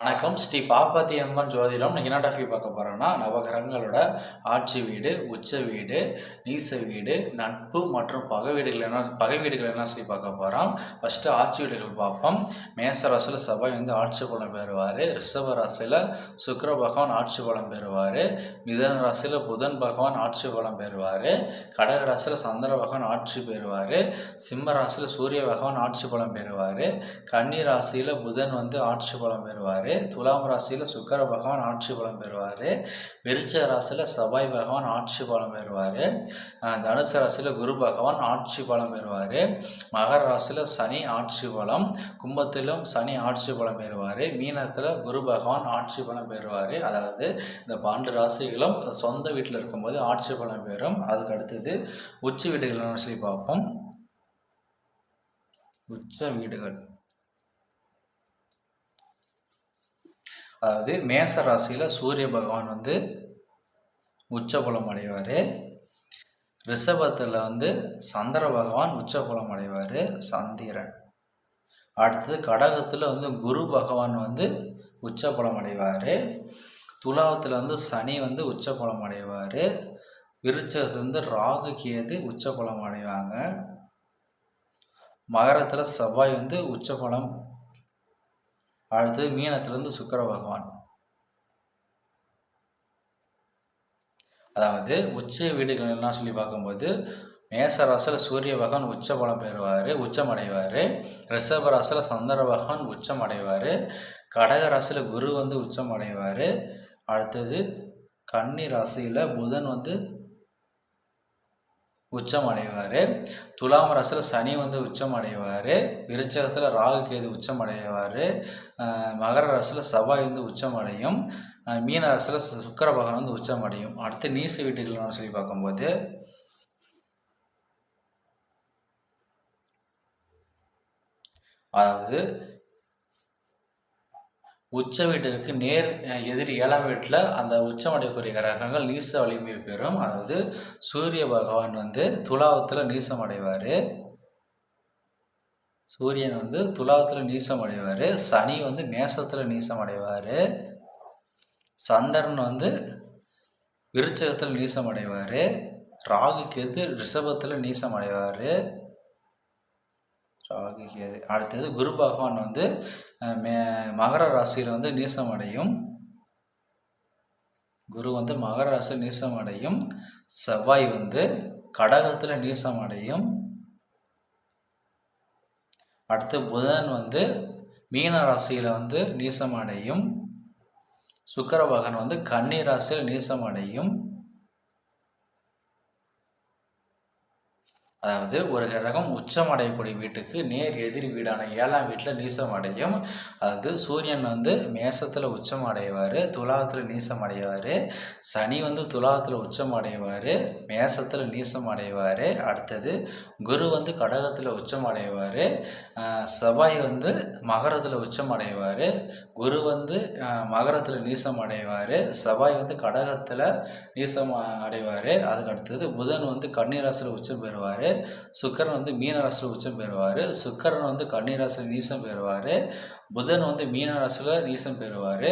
வணக்கம். ஸ்ரீ பார்வதி அம்மன் ஜோதிடம். இன்னைக்கு என்ன டாபிக் பார்க்க போறோம்னா, நவகிரகங்களோட ஆட்சி வீடு, உச்ச வீடு, நீச வீடு, நட்பு மற்றும் பகை வீடுகள் என்ன சொல்லி பார்க்க போறோம். ஃபர்ஸ்ட் ஆட்சி வீடுகள் பார்ப்போம். மேச ராசியில் செவ்வாய் ஆட்சி பலம் பெறுவார். ரிஷப ராசியில் சுக்கிர பகவான் ஆட்சி பலம் பெறுவார். மிதன ராசியில் புதன் பகவான் ஆட்சி பலம் பெறுவார். கடக ராசியில் சந்திர பகவான் ஆட்சி பெறுவார். சிம்ம ராசியில் சூரிய பகவான் ஆட்சி பலம் பெறுவார். கன்னி ராசியில் புதன் ஆட்சி பலம் பெறுவார். துலாம் ராசியில் சுக்கிர பகவான் ஆட்சி பலம் பெறுவார். விருச்சிக ராசியில் செவ்வாய் பகவான் ஆட்சி பலம் பெறுவார். தனுசு ராசியில் குரு பகவான் ஆட்சி பலம் பெறுவார். மகர ராசியில் சனி ஆட்சி பலம், கும்பத்திலும் சனி ஆட்சி பலம் பெறுவார். மீனத்தில் குரு பகவான் ஆட்சி பலம் பெறுவார். அதாவது இந்த 12 ராசிகளும் சொந்த வீட்டில் இருக்கும்போது ஆட்சி பலம் பெறும். அதுக்கு அடுத்தது உச்ச வீடுகள் சொல்லி பார்ப்போம். உச்ச வீடுகள் அதாவது மேச ராசியில் சூரிய பகவான் உச்சபலம் அடைவார். ரிஷபத்தில் சந்திர பகவான் உச்சபலம் அடைவார், சந்திரன். அடுத்தது கடகத்தில் குரு பகவான் உச்சபலம் அடைவார். துலாவத்தில் சனி உச்சபலம் அடைவார். விருச்சகத்துலேருந்து ராகு கேது உச்சபலம் அடைவாங்க. மகரத்தில் செவ்வாய் உச்சபலம். அடுத்தது மீனத்திலிருந்து சுக்கிர பகவான். அதாவது உச்ச வீடுகள் என்ன சொல்லி பார்க்கும்போது, மேச ராசியில் சூரிய பகவான் உச்சபலம் பெறுவார், உச்சமடைவார். ரிஷப ராசியில் சந்திர பகவான் உச்சம் அடைவார். கடக ராசியில் குரு உச்சம் அடைவார். அடுத்தது கன்னி ராசியில் புதன் உச்சம் அடைவார். துலாம் ராசியில் சனி உச்சம் அடைவார். விருச்சகத்தில் ராகு கேது உச்சம் அடைவார். மகர ராசியில் செவ்வாய் உச்சம் அடையும். மீன ராசியில் சுக்கிர பகவான் உச்சம் அடையும். அடுத்து நீச வீட்டுகள் சொல்லி பார்க்கும்போது, அதாவது உச்ச வீட்டிற்கு நேர் எதிரி 7ஆம் வீட்டில் அந்த உச்சமடையக்கூடிய கிரகங்கள் நீச வலிமை பெறும். அதாவது சூரிய பகவான் துலாவத்தில் நீசம் அடைவார். சூரியன் துலாவத்தில் நீசம் அடைவார். சனி மேசத்தில் நீசம் அடைவார். சந்திரன் விருச்சகத்தில் நீசம் அடைவார். ராகு கேது ரிஷபத்தில் நீசம் அடைவார். ராகு கேது. அடுத்தது குரு பகவான் மகர ராசியில் நீசம் அடையும். குரு மகர ராசியில் நீசம் அடையும். செவ்வாய் கடகத்தில் நீசம் அடையும். அடுத்து புதன் மீன ராசியில் நீசம் அடையும். சுக்கிர பகவான் கன்னி ராசியில் நீசம் அடையும். அதாவது ஒரு கிரகம் உச்சம் அடையக்கூடிய வீட்டுக்கு நேர் எதிரி வீடான 7ஆம் வீட்டில் நீசம் அடையும். அதாவது சூரியன் மேசத்தில் உச்சம் அடைவார், துலாவத்தில் நீசம் அடைவார். சனி துலாவத்தில் உச்சம் அடைவார், மேசத்தில் நீசம் அடைவார். அடுத்தது குரு கடகத்தில் உச்சம் அடைவார். செவ்வாய் மகரத்தில் உச்சம் அடைவார். குரு மகரத்தில் நீசம் அடைவார். செவ்வாய் கடகத்தில் நீசம் அடைவார். அதுக்கு அடுத்தது புதன் கன்னிராசியில் உச்சம் பெறுவார். சுக்கிரன் மீன ராசியில் உச்சம் பெறுவார். சுக்கிரன் கன்னிராசியில் நீசம் பெறுவார். புதன் மீன ராசியில் நீசம் பெறுவார்.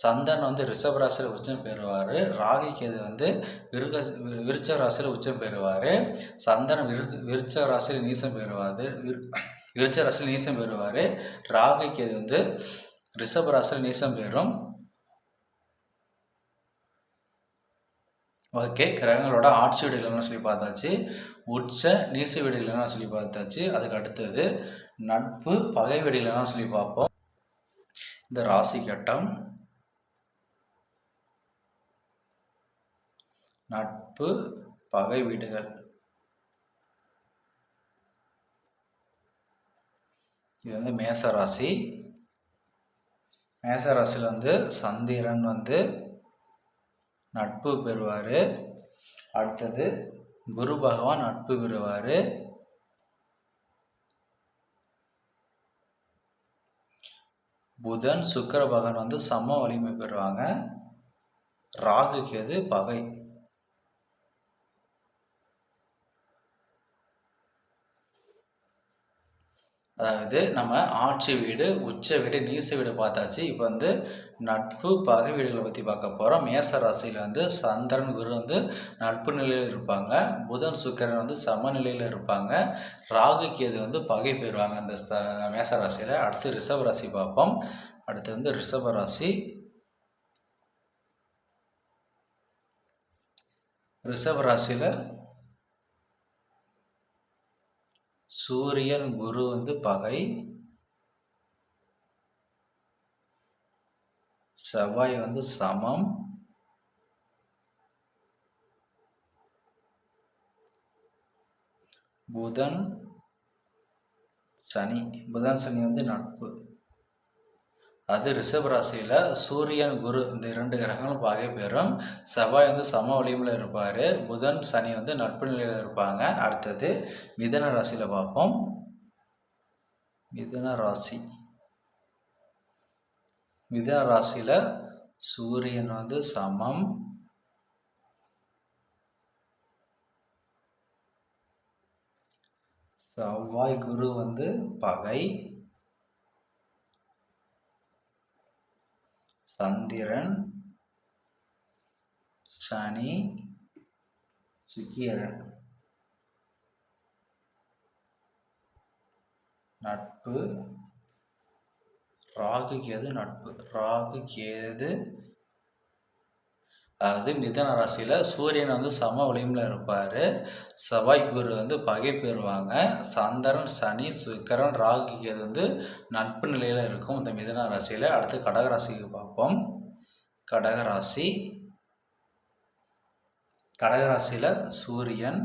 சந்திரன் ரிஷப ராசியில் உச்சம் பெறுவார். ராகு கேது விருச்ச ராசியில் உச்சம் பெறுவார். சந்திரன் விருச்ச ராசியில் நீசம் பெறுவார். விருச்ச ராசியில் நீசம் பெறுவார். ராகு கேது ரிஷப ராசியில் நீசம் பெறும். ஓகே, கிரகங்களோட ஆட்சி வீடுகள்னு சொல்லி பார்த்தாச்சு. உச்ச நீச வீடுகள்னு சொல்லி பார்த்தாச்சு. அதுக்கு அடுத்தது நட்பு பகை வீடுகள்னு சொல்லி பார்ப்போம். இந்த ராசி கட்டம் நட்பு பகை வீடுகள். இது மேச ராசி. மேச ராசியில் சந்திரன் நட்பு பெறுவார். அடுத்தது குரு பகவான் நட்பு பெறுவார். புதன் சுக்கிர பகவான் சம வலிமை பெறுவாங்க. ராகு கேது பகை. அதாவது நம்ம ஆட்சி வீடு, உச்ச வீடு, நீச வீடு பார்த்தாச்சு. இப்போ வந்து நட்பு, பகை வீடுகளை பற்றி பார்க்க போகிறோம். மேச ராசியில் வந்து சந்திரன், குரு வந்து நட்பு நிலையில் இருப்பாங்க. புதன், சுக்கிரன் வந்து சமநிலையில் இருப்பாங்க. ராகு, கேது வந்து பகை பெறுவாங்க அந்த மேச ராசியில். அடுத்து ரிஷப ராசி பார்ப்போம். அடுத்து வந்து ரிஷப ராசி. ரிஷப ராசியில் சூரியன், குரு வந்து பகை. செவ்வாய் வந்து சமம். புதன், சனி வந்து நட்பு. அது ரிஷப ராசியில் சூரியன், குரு இந்த 2 கிரகங்களும் பகை பெறும். செவ்வாய் வந்து சம வலிமையில் இருப்பார். புதன், சனி வந்து நட்பு நிலையில் இருப்பாங்க. அடுத்தது மிதன ராசியில் பார்ப்போம். மிதன ராசியில் சூரியன் வந்து சமம். செவ்வாய், குரு வந்து பகை. சந்திரன், சனி, சுக்கிரன் நட்பு. ராகு, கேது நட்பு. அதாவது மிதன ராசியில் சூரியன் வந்து சம வலிமையில் இருப்பார். செவ்வாய், குரு வந்து பகை பெறுவாங்க. சந்திரன், சனி, சுக்கிரன், ராகு, கேது வந்து நட்பு நிலையில் இருக்கும் இந்த மிதன ராசியில். அடுத்து கடகராசிக்கு பார்ப்போம். கடகராசியில் சூரியன்,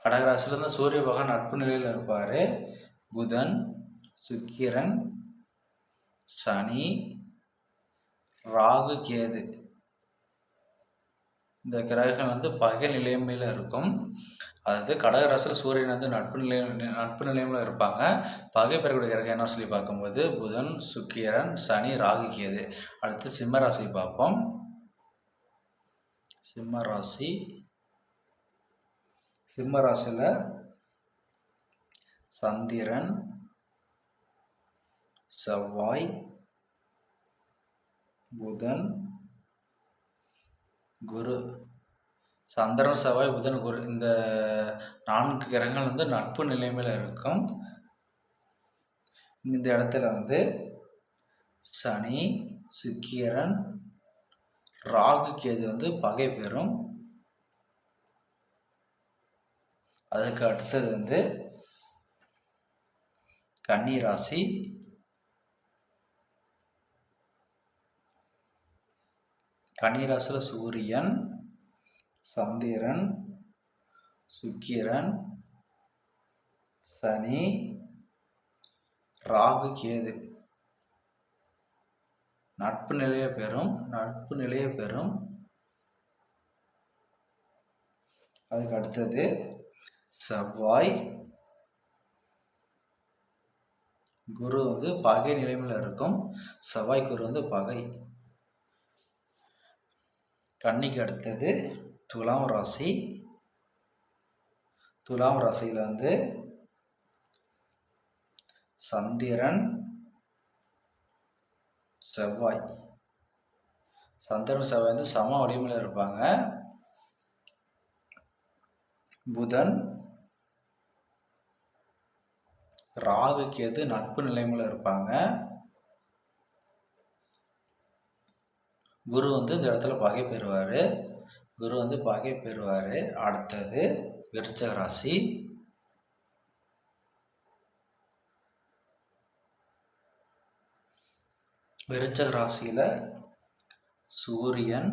கடகராசியில் இருந்து சூரிய பகவான் நட்பு நிலையில் இருப்பார். புதன், சுக்கிரன், சனி, ராகு, கேது இந்த கிரகங்கள் வந்து பகை நிலைமையில் இருக்கும். அதாவது கடகராசியில் சூரியன் வந்து நட்பு நிலைமையில் இருப்பாங்க. பகை பெறக்கூடிய கிரகம் என்ன சொல்லி பார்க்கும்போது புதன், சுக்கிரன், சனி, ராகு, கேது. அடுத்து சிம்ம ராசி பார்ப்போம். சிம்ம ராசியில் சந்திரன், செவ்வாய், புதன், குரு. சந்திரன், செவ்வாய், புதன், குரு இந்த 4 கிரகங்கள் வந்து நட்பு நிலைமையில் இருக்கும். இந்த இடத்துல வந்து சனி, சுக்கிரன், ராகு, கேது வந்து பகை பெறும். அதுக்கு அடுத்தது வந்து கன்னி ராசி. கன்னி ராசியில் சூரியன், சந்திரன், சுக்கிரன், சனி, ராகு, கேது நட்பு நிலையை பெறும். அதுக்கு அடுத்தது செவ்வாய், குரு வந்து பகை நிலைமையில் இருக்கும். செவ்வாய், குரு வந்து பகை. கன்னிக்கு அடுத்தது துலாம் ராசி. துலாம் ராசியில் வந்து சந்திரன், செவ்வாய் வந்து சம வலிமையில் இருப்பாங்க. புதன், ராகு, கேது நட்பு நிலைமையில் இருப்பாங்க. குரு வந்து இந்த இடத்துல பகை பெறுவார். அடுத்தது விருச்சிக ராசி. விருச்சிக ராசியில் சூரியன்,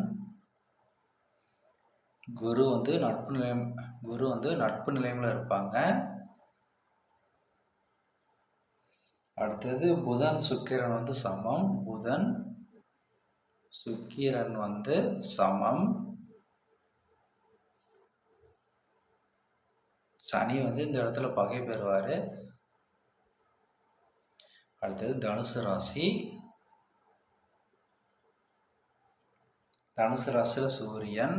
குரு வந்து நட்பு நிலைமையில் இருப்பாங்க. அடுத்தது புதன், சுக்கிரன் வந்து சமம். சுக்கிரன் வந்து சமம். சனி வந்து இந்த இடத்துல பகை பெறுவார். அடுத்தது தனுசு ராசி. தனுசு ராசியில் சூரியன்,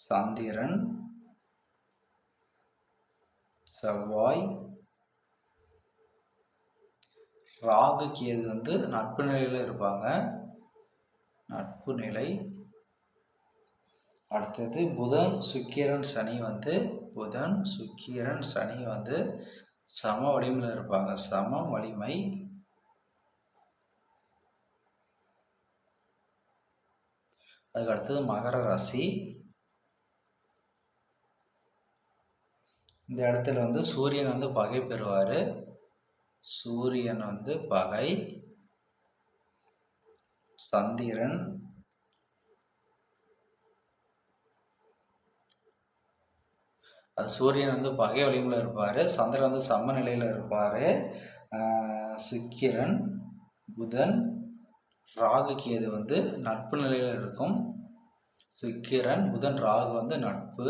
சந்திரன், செவ்வாய், ராகு கேது வந்து நட்பு நிலையில் இருப்பாங்க. நட்பு நிலை. அடுத்தது புதன், சுக்கிரன், சனி வந்து சம வலிமையில் இருப்பாங்க. சம வலிமை. அதுக்கு அடுத்தது மகர ராசி. இந்த இடத்துல வந்து சூரியன் வந்து பகை பெறுவார். சூரியன் வந்து பகை. சந்திரன், அது சூரியன் வந்து பகை வலிமையில் இருப்பார். சந்திரன் வந்து சமநிலையில் இருப்பார். சுக்கிரன், புதன், ராகு கேது வந்து நட்பு நிலையில் இருக்கும். சுக்கிரன், புதன், ராகு வந்து நட்பு.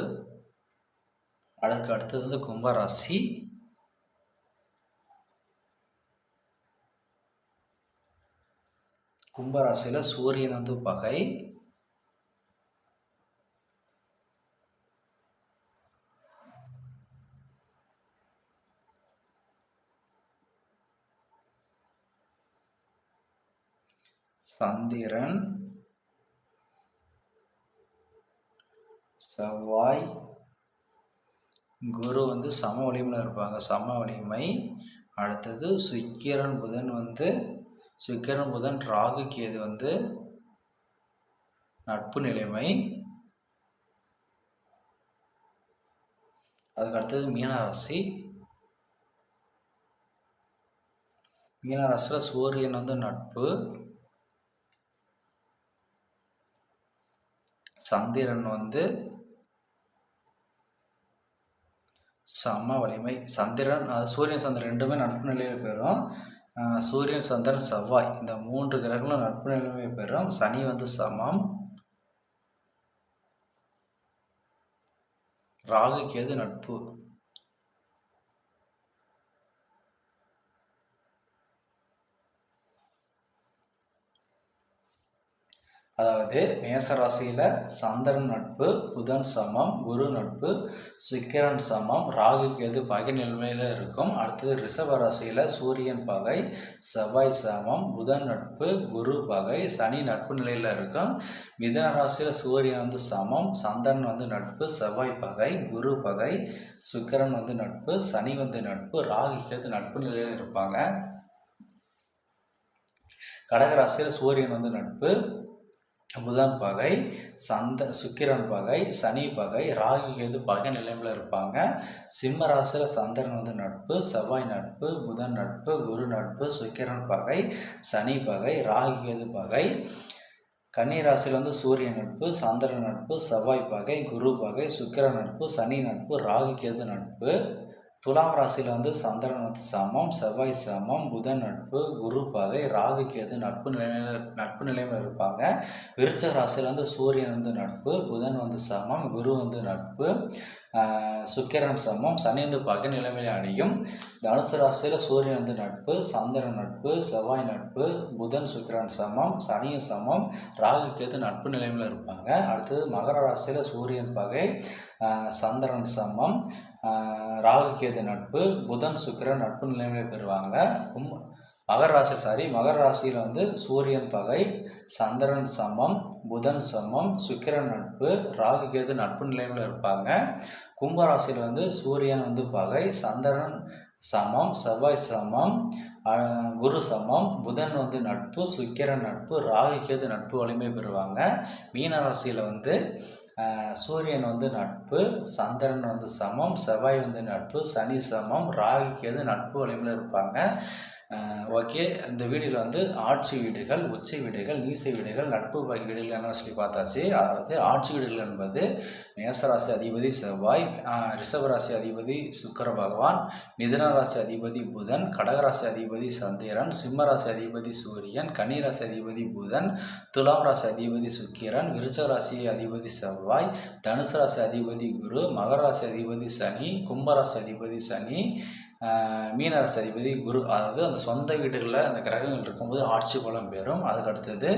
அதுக்கு அடுத்தது வந்து கும்பராசி. கும்பராசியில் சூரியன் வந்து பகை. சந்திரன், செவ்வாய், குரு வந்து சம வலிமையில் இருப்பாங்க. சம வலிமை. அடுத்தது சுக்கிரன், புதன், ராகு கேது வந்து நட்பு நிலைமை. அதுக்கு அடுத்தது மீனராசி. மீனராசியில் சூரியன் வந்து நட்பு. சந்திரன் வந்து சம வலிமை. சந்திரன், சூரியன் சந்திரன் ரெண்டுமே நட்பு நிலையில் பெறும். சூரியன், சந்திரன், செவ்வாய் இந்த 3 கிரகங்களும் நட்பு நிலைமை பெறும். சனி வந்து சமம். ராகு கேது நட்பு. அதாவது மேசராசியில் சந்திரன் நட்பு, புதன் சமம், குரு நட்பு, சுக்கிரன் சமம், ராகு கேது பகை நிலைமையில் இருக்கும். அடுத்தது ரிஷபராசியில் சூரியன் பகை, செவ்வாய் சமம், புதன் நட்பு, குரு பகை, சனி நட்பு நிலையில் இருக்கும். மிதுன ராசியில் சூரியன் வந்து சமம், சந்திரன் வந்து நட்பு, செவ்வாய் பகை, குரு பகை, சுக்கிரன் வந்து நட்பு, சனி வந்து நட்பு, ராகு கேது நட்பு நிலையில் இருப்பாங்க. கடகராசியில் சூரியன் வந்து நட்பு, புதன் பகை, சுக்கிரன் பகை, சனி பகை, ராகு கேது பகை நிலைமையில் இருப்பாங்க. சிம்ம ராசியில் சந்திரன் வந்து நட்பு, செவ்வாய் நட்பு, புதன் நட்பு, குரு நட்பு, சுக்கிரன் பகை, சனி பகை, ராகு கேது பகை. கன்னி ராசியில் வந்து சூரியன் நட்பு, சந்திரன் நட்பு, செவ்வாய் பகை, குரு பகை, சுக்கிரன் நட்பு, சனி நட்பு, ராகு கேது நட்பு. துலாம் ராசியில் வந்து சந்திரன் வந்து சமம், செவ்வாய் சமம், புதன் நட்பு, குரு பகை, ராகு கேது நட்பு நிலைமையில் இருப்பாங்க. விருச்சிக ராசியில் வந்து சூரியன் வந்து நட்பு, புதன் வந்து சமம், குரு வந்து நட்பு, சுக்கிரன் சமம், சனி வந்து பகை நிலைமையில் அடையும். தனுசு ராசியில் சூரியன் வந்து நட்பு, சந்திரன் நட்பு, செவ்வாய் நட்பு, புதன் சுக்கிரன் சமம், சனியும் சமம், ராகு கேது நட்பு நிலைமையில் இருப்பாங்க. அடுத்தது மகர ராசியில் சூரியன் பகை, சந்திரன் சமம், ராகு கேது நட்பு, புதன் சுக்கிரன் நட்பு நிலைமையில் பெறுவாங்க. மகர ராசியில் வந்து சூரியன் பகை, சந்திரன் சமம், புதன் சமம், சுக்கிரன் நட்பு, ராகு கேது நட்பு நிலைமையில் இருப்பாங்க. கும்பராசியில் வந்து சூரியன் வந்து பகை, சந்திரன் சமம், செவ்வாய் சமம், குரு சமம், புதன் வந்து நட்பு, சுக்கிரன் நட்பு, ராகு கேது நட்பு வலிமை பெறுவாங்க. மீனராசியில் வந்து சூரியன் வந்து நட்பு, சந்திரன் வந்து சமம், செவ்வாய் வந்து நட்பு, சனி சமம், ராகு கேது நட்பு வலிமையில் இருப்பாங்க. ஓகே, இந்த வீடியோவில் வந்து ஆட்சி வீடுகள், உச்ச வீடுகள், நீச வீடுகள், நட்பு பகை வீடுகள் என்ன சொல்லி பார்த்தாச்சு. அதாவது ஆட்சி வீடுகள் என்பது மேசராசி அதிபதி செவ்வாய், ரிஷபராசி அதிபதி சுக்கிர பகவான், மிதுன ராசி அதிபதி புதன், கடகராசி அதிபதி சந்திரன், சிம்மராசி அதிபதி சூரியன், கன்னிராசி அதிபதி புதன், துலாம் ராசி அதிபதி சுக்கிரன், விருச்சிக ராசி அதிபதி செவ்வாய், தனுசு ராசி அதிபதி குரு, மகர ராசி அதிபதி சனி, கும்பராசி அதிபதி சனி, மீனராசி அதிபதி குரு. அதாவது அந்த சொந்த வீடுகளில் அந்த கிரகங்கள் இருக்கும்போது ஆட்சி பலம் பெறும். அதுக்கு அடுத்தது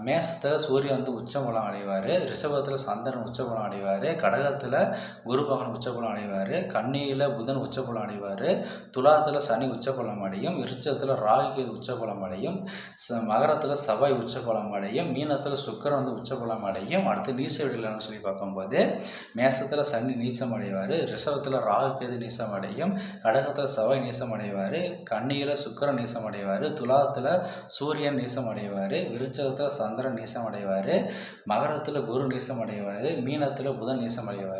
மேசத்தில் சூரியன் வந்து உச்ச பலம் அடைவார், ரிஷபத்தில் சந்திரன் உச்ச உச்சபலம் அடைவார். கடகத்தில் குரு பகவான் உச்சபலம் அடைவார். கன்னியில் புதன் உச்சபலம் அடைவார். துலாத்தில் சனி உச்சபலம் அடையும். விருச்சத்தில் ராகு கேது உச்சபலம் அடையும். மகரத்தில் செவ்வாய் உச்சபலம் அடையும். மீனத்தில் சுக்கிரன் வந்து உச்சபலம் அடையும். அடுத்து நீச வீடுகள்னு சொல்லி பார்க்கும்போது மேசத்தில் சனி நீசம் அடைவார். ரிஷபத்தில் ராகு கேது நீசம் அடையும். கடகத்தில் செவ்வாய் நீசம் அடைவார். கன்னியில் சுக்கிரன் நீசம் அடைவார். துலாத்தில் சூரியன் நீசம் அடைவார். விருச்சகத்தில் சந்திரன் நீசம் அடைவார். மகரத்தில் குரு நீசம் அடைவார். மீனத்தில் புதன் நீசம் அடைவார்.